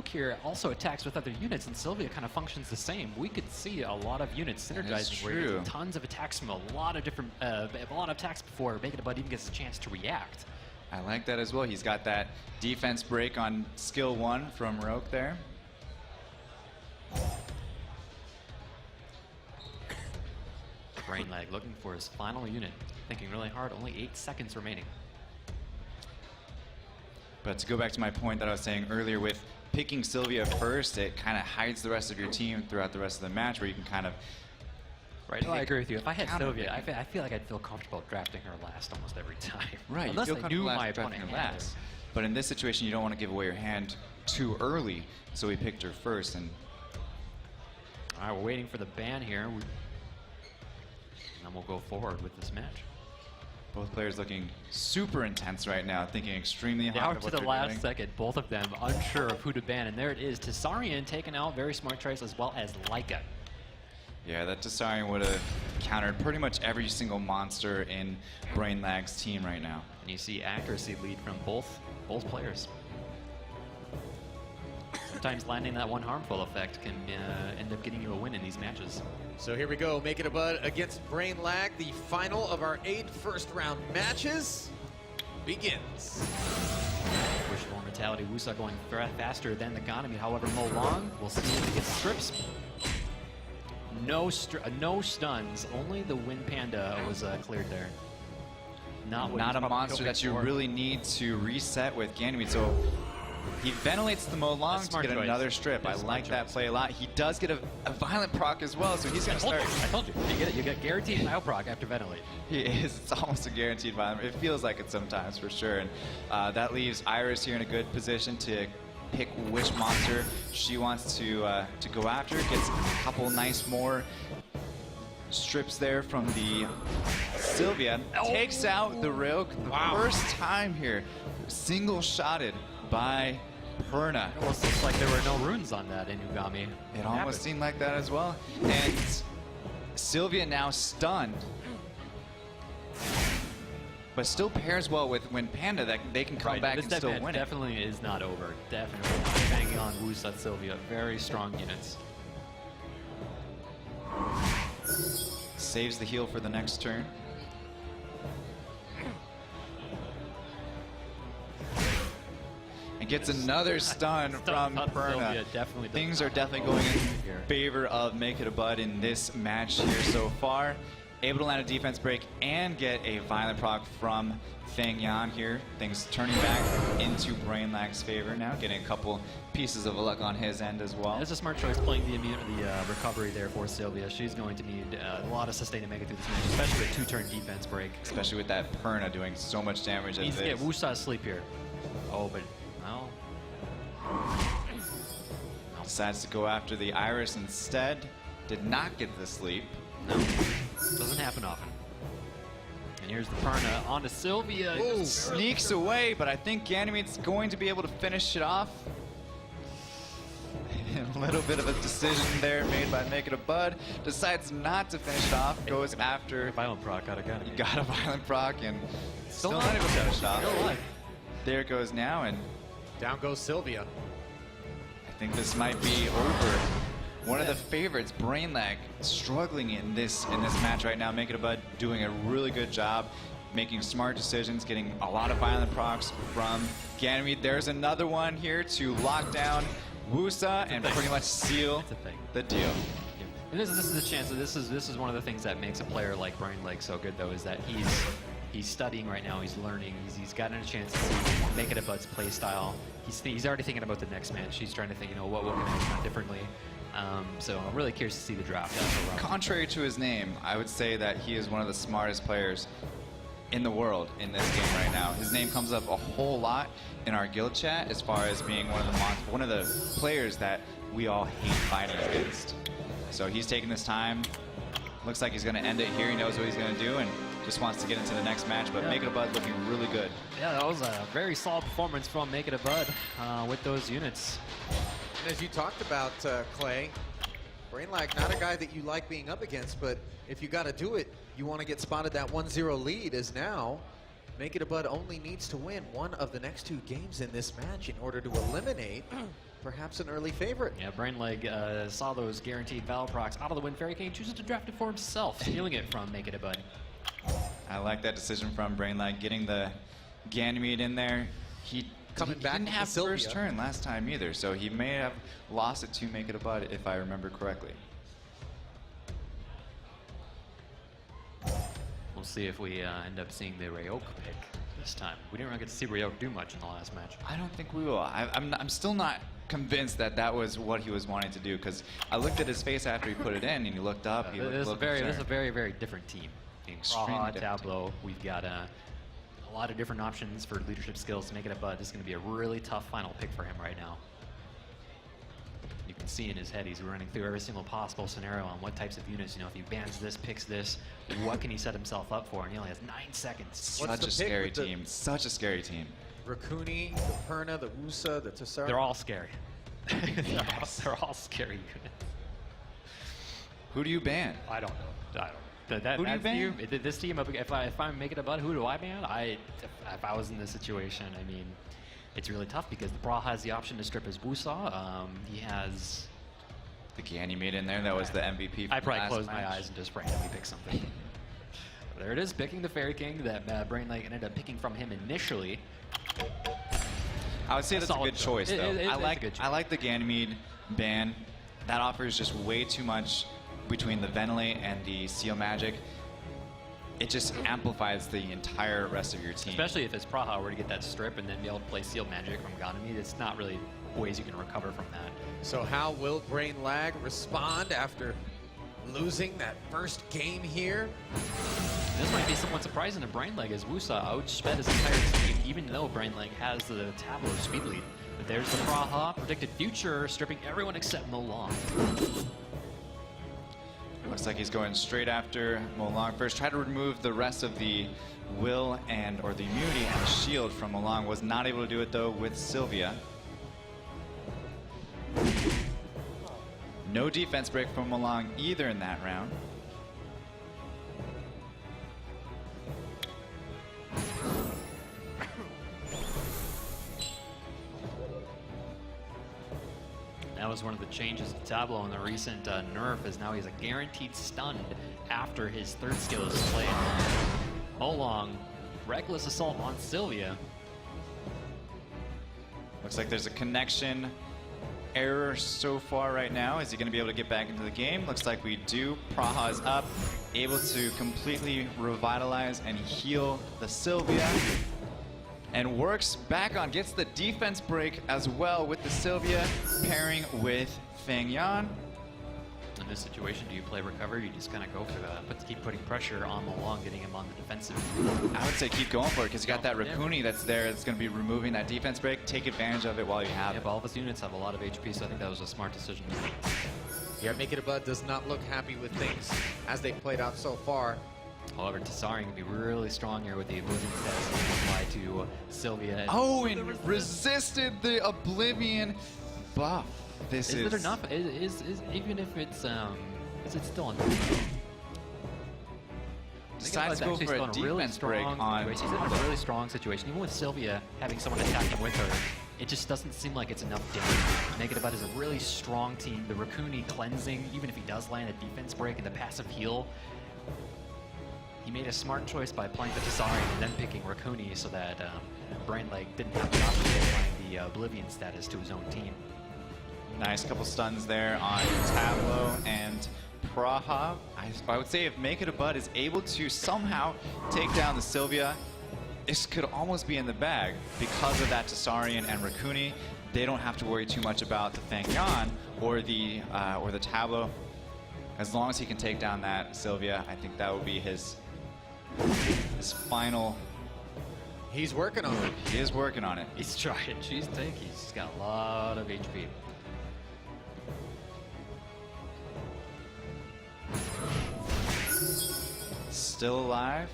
Here also attacks with other units, and Sylvia kind of functions the same. We could see a lot of units synergizing, where you get tons of attacks from a lot of different, a lot of attacks before Makeitabud even gets a chance to react. I like that as well. He's got that defense break on skill 1 from Roke there. Brainlag looking for his final unit, thinking really hard. Only 8 seconds remaining. But to go back to my point that I was saying earlier with picking Sylvia first, it kind of hides the rest of your team throughout the rest of the match, where you can kind of... Right, no, I agree with you. If I had Sylvia, I feel like I'd feel comfortable drafting her last almost every time. Right, unless you feel I knew my drafting opponent her last. But in this situation, you don't want to give away your hand too early, so we picked her first. And all right, we're waiting for the ban here. And then we'll go forward with this match. Both players looking super intense right now, thinking extremely hard Down of what to the they're last doing. second, both of them unsure of who to ban, and there it is. Tessarian taken out, very smart choice, as well as Leica. Yeah, that Tessarian would have countered pretty much every single monster in Brainlag's team right now. And you see accuracy lead from both players. Sometimes landing that one harmful effect can end up getting you a win in these matches. So here we go, Makeitabud against Brainlag. The final of our 8 first-round matches begins. Wishbone Mentality, Wusa going faster than the Ganymede. However, Molong, we'll see if he gets strips. No stuns, only the Wind Panda was cleared there. Not a monster that you really need to reset with Ganymede. So he ventilates the Molong to get another strip. I like that play a lot. He does get a violent proc as well, so he's going to start. I told you, you get guaranteed Bio proc after ventilate. He is. It's almost a guaranteed violent. It feels like it sometimes, for sure. And that leaves Iris here in a good position to pick which monster she wants to go after. Gets a couple nice more strips there from the Sylvia. Takes out the Roke the first time here. Single-shotted by Perna. It almost looks like there were no runes on that in Ugami. It almost seemed like that as well. And Sylvia now stunned, but still pairs well with Wind Panda, that they can come back and still win it. Definitely is not over. Definitely not banging on Wusa Sylvia. Very strong units. Saves the heal for the next turn. And gets another stun from Perna. Things are definitely going in favor of Makeitabud in this match here so far. Able to land a defense break and get a violent proc from Feng Yan here. Things turning back into Brainlag's favor now, getting a couple pieces of luck on his end as well. It's a smart choice playing the recovery there for Sylvia. She's going to need a lot of sustain to make it through this match, especially with a 2-turn defense break. Especially with that Perna doing so much damage. Needs to get Wusa asleep here. Oh, but no. Decides to go after the Iris instead. Did not get the sleep. No. Doesn't happen often. And here's the Perna onto Sylvia. Ooh, sneaks away, but I think Ganymede's going to be able to finish it off. A little bit of a decision there made by Makeitabud. Decides not to finish it off. Goes after. Violent proc got a Ganymede. He got a violent proc and still not able to finish it off. There it goes now, and down goes Sylvia. I think this might be over. One of the favorites, Brainlag, struggling in this match right now. Makeitabud doing a really good job, making smart decisions, getting a lot of violent procs from Ganymede. There's another one here to lock down Wusa and pretty much seal the deal. Yeah. And this is the chance. This is one of the things that makes a player like Brainlag so good, though, is that he's studying right now. He's learning. He's gotten a chance to see Makeitabud's play style. He's already thinking about the next match. He's trying to think, what can I do differently. So I'm really curious to see the draft. Contrary to his name, I would say that he is one of the smartest players in the world in this game right now. His name comes up a whole lot in our guild chat as far as being one of the players that we all hate fighting against. So he's taking this time. Looks like he's going to end it here. He knows what he's going to do and just wants to get into the next match. But Makeitabud looking really good. Yeah, that was a very solid performance from Makeitabud with those units. And as you talked about, Clay, Brainlag, not a guy that you like being up against, but if you got to do it, you want to get spotted. That 1-0 lead is now. Makeitabud only needs to win one of the next 2 games in this match in order to eliminate perhaps an early favorite. Yeah, Brainlag saw those guaranteed Valor procs out of the win. Fairy King chooses to draft it for himself, stealing it from Makeitabud. I like that decision from Brainlag, getting the Ganymede in there. He didn't have first turn last time either, so he may have lost it to Makeitabud if I remember correctly. We'll see if we end up seeing the Ryok pick this time. We didn't really get to see Ryok do much in the last match. I don't think we will. I'm still not convinced that that was what he was wanting to do, because I looked at his face after he put it in and he looked up. This is a very, very different team. Extremely different Tableau, we've got a lot of different options for leadership skills to make it a bud. This is going to be a really tough final pick for him right now. You can see in his head he's running through every single possible scenario on what types of units, if he bans this, picks this, what can he set himself up for? And he only has 9 seconds. Such a scary team. Such a scary team. Rakuni, the Perna, the Usa, the Tassara. They're all scary. They're all scary units. Who do you ban? I don't know. Who do you ban? This team, if I'm making a bud, who do I ban? If I was in this situation, I mean, it's really tough because the Brawl has the option to strip his Wusaw. He has the Ganymede in there. That was the MVP. I probably closed my eyes and just randomly pick something. There it is, picking the Fairy King that Brainlag ended up picking from him initially. I would say that's a good choice, though. I like the Ganymede ban. That offers just way too much between the Ventilate and the Seal Magic. It just amplifies the entire rest of your team. Especially if it's Praha were to get that strip and then be able to play Seal Magic from Ganymede. It's not really ways you can recover from that. So how will Brainlag respond after losing that first game here? This might be somewhat surprising to Brainlag, as Wusa outsped his entire team, even though Brainlag has the Tableau speed lead. But there's the Praha, predicted future, stripping everyone except Molong. Looks like he's going straight after Molong first. Try to remove the rest of the will or the immunity and the shield from Molong. Was not able to do it though with Sylvia. No defense break from Molong either in that round. That was one of the changes to Tableau in the recent nerf, is now he's a guaranteed stunned after his third skill is played. Molong, reckless assault on Sylvia. Looks like there's a connection error so far right now. Is he going to be able to get back into the game? Looks like we do. Praha is up, able to completely revitalize and heal the Sylvia. And works back on, gets the defense break as well with the Sylvia, pairing with Feng Yan. In this situation, do you play recover? You just kind of go for that, but keep putting pressure on Molong, getting him on the defensive. I would say keep going for it, because you got that Rakuni that's there. It's going to be removing that defense break. Take advantage of it while you have it. All of his units have a lot of HP, so I think that was a smart decision. Yeah, Makeitabud does not look happy with things as they've played out so far. However, Tassarian can be really strong here with the Oblivion stats apply to Sylvia. Oh, and resisted the Oblivion buff. This is it enough? Is even if it's is it still on? Decides to go for a defense break on. He's in a really strong situation. Even with Sylvia having someone attacking with her, it just doesn't seem like it's enough damage. Makeitabud is a really strong team. The Rakuni cleansing, even if he does land a defense break and the passive heal, he made a smart choice by playing the Tassarian and then picking Rakuni so that Brainlag didn't have the option of applying the Oblivion status to his own team. Nice couple stuns there on Tableau and Praha. I would say if Makeitabud is able to somehow take down the Sylvia, this could almost be in the bag because of that Tassarian and Rakuni. They don't have to worry too much about the Feng Yan or the Tableau. As long as he can take down that Sylvia, I think that would be his final. He's working on it. He is working on it. He's trying. He's got a lot of HP. Still alive.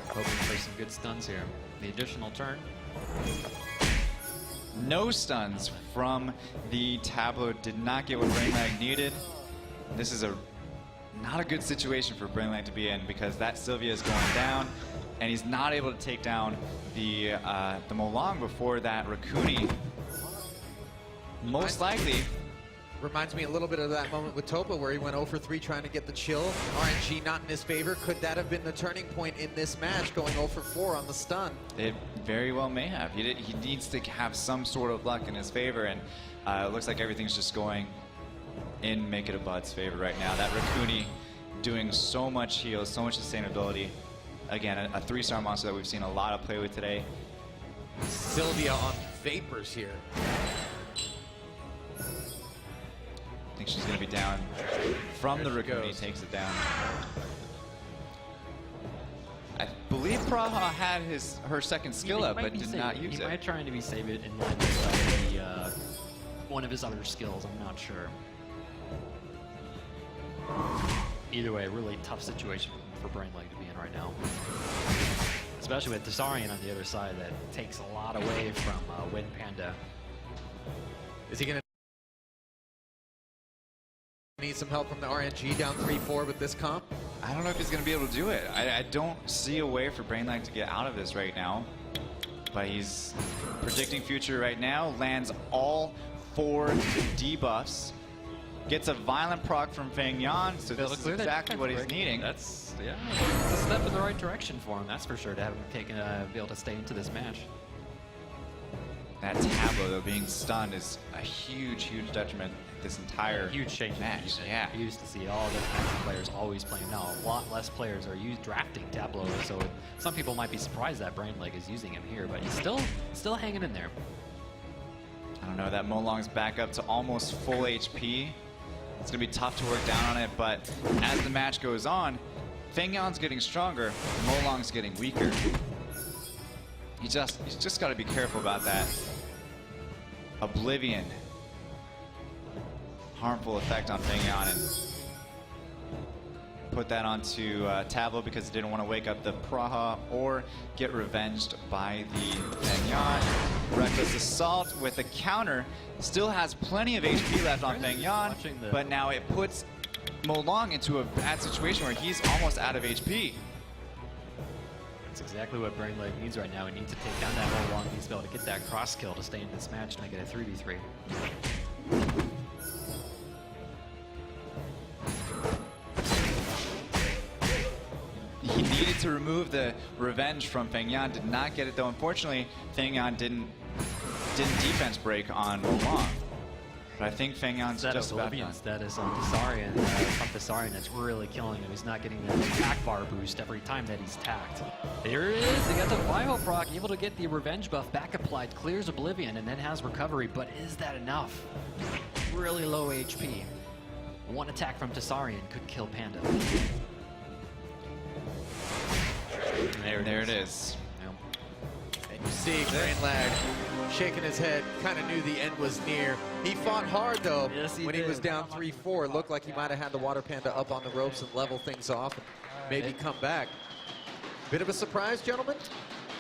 Hoping for some good stuns here. The additional turn. No stuns from the Tableau. Did not get what Brainlag needed. This is not a good situation for Brainlag to be in, because that Sylvia is going down, and he's not able to take down the Molong before that Rakuni most likely. Reminds me a little bit of that moment with Topa where he went 0 for 3 trying to get the chill. RNG not in his favor. Could that have been the turning point in this match, going 0 for 4 on the stun? It very well may have. He needs to have some sort of luck in his favor, and it looks like everything's just going in Makeitabud's favor right now. That Rakuni doing so much heal, so much sustainability. Again, a 3-star monster that we've seen a lot of play with today. Sylvia on vapors here. I think she's going to be down from the Rakuni, takes it down. I believe Praha had her second skill up, but did not use it. He might trying to be save it in line with one of his other skills. I'm not sure. Either way, really tough situation for Brainlag to be in right now. Especially with Desarian on the other side, that takes a lot away from Wind Panda. Is he going to need some help from the RNG down 3-4 with this comp? I don't know if he's going to be able to do it. I don't see a way for Brainlag to get out of this right now. But he's predicting future right now, lands all 4 debuffs, gets a violent proc from Feng Yan, so this is exactly what he's needing. That's, yeah, it's a step in the right direction for him, that's for sure, to have him be able to stay into this match. That Tableau, though, being stunned is a huge, huge detriment this entire huge change match. Yeah. We used to see all the kinds of players always playing. Now a lot less players are drafting Tableau, so some people might be surprised that Brainlag is using him here, but he's still hanging in there. I don't know, that Molong's back up to almost full HP. It's gonna be tough to work down on it, but as the match goes on, Feng Yan's getting stronger, Molong's getting weaker. He's just got to be careful about that. Oblivion. Harmful effect on Feng Yan, and put that onto Tableau because he didn't want to wake up the Praha or get revenged by the Feng Yan. Reckless Assault with a counter. Still has plenty of HP left on Feng Yan, but now it puts Molong into a bad situation where he's almost out of HP. That's exactly what Brainlag needs right now. He needs to take down that Molong. He needs to be able to get that cross kill to stay in this match and get a 3v3. He needed to remove the revenge from Feng Yan. Did not get it though. Unfortunately, Feng Yan didn't defense break on Molong. But I think Feng Yan's just about done. Status on Desarian, from Desarian, that's really killing him. He's not getting the attack bar boost every time that he's tacked. There it is. He got the Vital proc, able to get the revenge buff back applied, clears Oblivion, and then has recovery. But is that enough? Really low HP. One attack from Desarian could kill Panda. There it is. And you see Brainlag shaking his head, kind of knew the end was near. He fought hard though. Yes, he when did. He was down 3-4. Looked like he might have had the Water Panda up on the ropes and level things off and maybe come back. Bit of a surprise, gentlemen?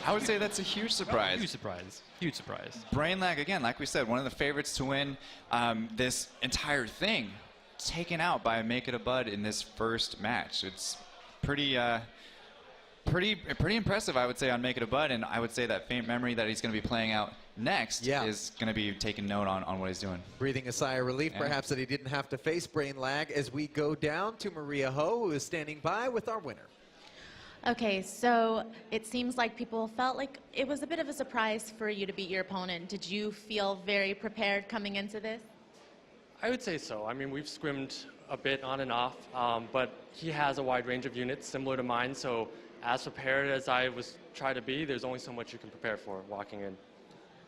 I would say that's a huge surprise. Huge surprise. Huge surprise. Brainlag, again, like we said, one of the favorites to win this entire thing, taken out by Makeitabud in this first match. It's pretty impressive, I would say, on Makeitabud, and I would say that faint memory that he's going to be playing out next is going to be taking note on what he's doing. Breathing a sigh of relief, perhaps, that he didn't have to face Brainlag, as we go down to Maria Ho, who is standing by with our winner. Okay, so it seems like people felt like it was a bit of a surprise for you to beat your opponent. Did you feel very prepared coming into this? I would say so. I mean, we've scrimmed a bit on and off, but he has a wide range of units similar to mine, so as prepared as I was trying to be, there's only so much you can prepare for walking in.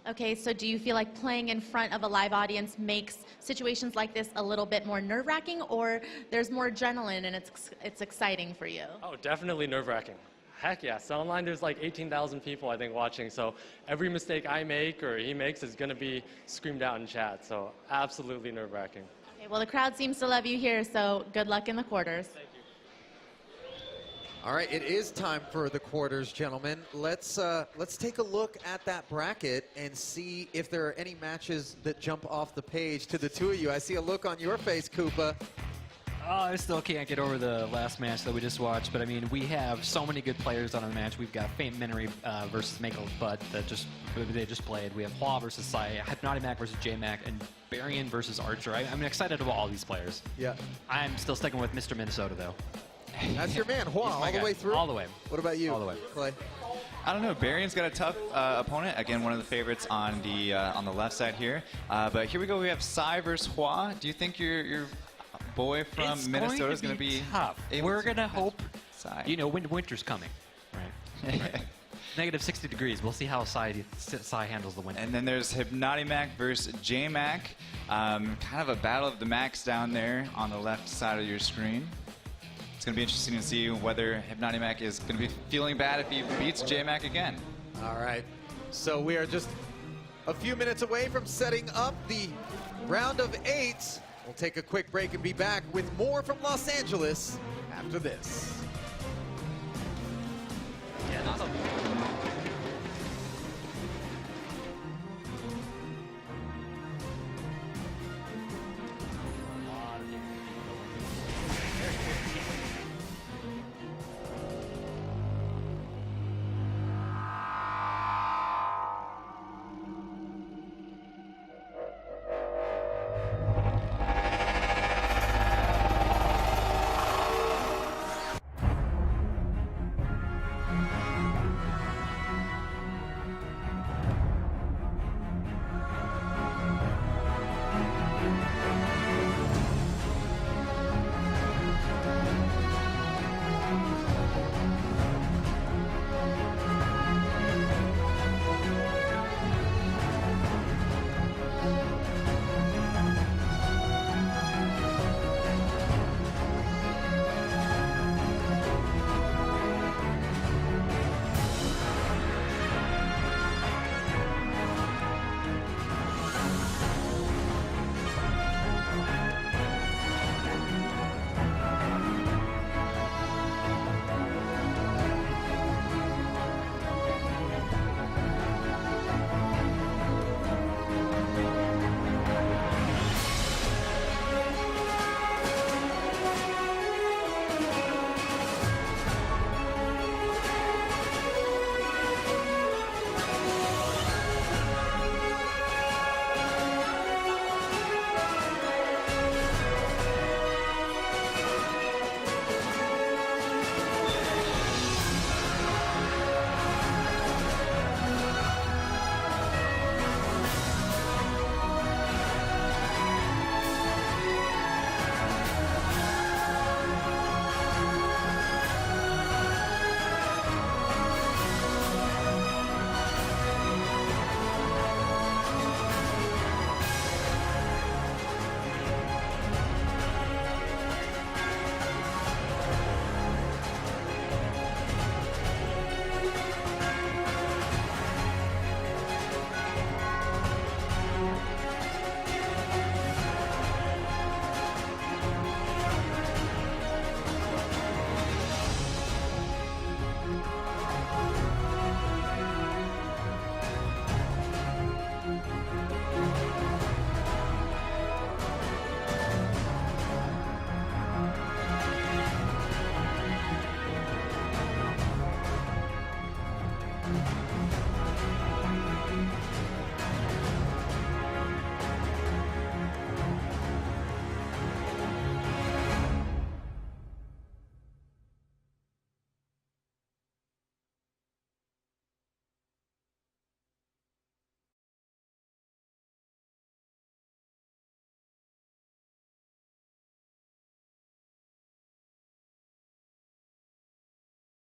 Okay, so do you feel like playing in front of a live audience makes situations like this a little bit more nerve-wracking, or there's more adrenaline and it's exciting for you? Oh, definitely nerve-wracking. Heck yeah. So online there's like 18,000 people, I think, watching, so every mistake I make or he makes is going to be screamed out in chat, so absolutely nerve-wracking. Okay, well, the crowd seems to love you here, so good luck in the quarters. Thank you. All right, it is time for the quarters, gentlemen. Let's take a look at that bracket and see if there are any matches that jump off the page to the two of you. I see a look on your face, Koopa. I still can't get over the last match that we just watched, but I mean, we have so many good players on the match. We've got Faint Minery versus Makeitabud that they just played. We have Hua versus Sai, Hypnotimac versus J-Mac, and Barian versus Archer. I'm excited about all these players. Yeah. I'm still sticking with Mr. Minnesota, though. That's your man, Hua, all the guy. way through? All the way. What about you? All the way. Clay? I don't know. Barian's got a tough opponent. Again, one of the favorites on the left side here. But here we go. We have Sai versus Hua. Do you think your boy from Minnesota is going to be tough? We're going to hope. Sai. You know, winter's coming, right? Negative 60 degrees. We'll see how Sai handles the winter. And then there's Hypnotimac versus J-Mac. Kind of a battle of the Macs down there on the left side of your screen. It's going to be interesting to see whether Hypnotimac is going to be feeling bad if he beats J-Mac again. All right. So we are just a few minutes away from setting up the round of 8. We'll take a quick break and be back with more from Los Angeles after this. Yeah, not a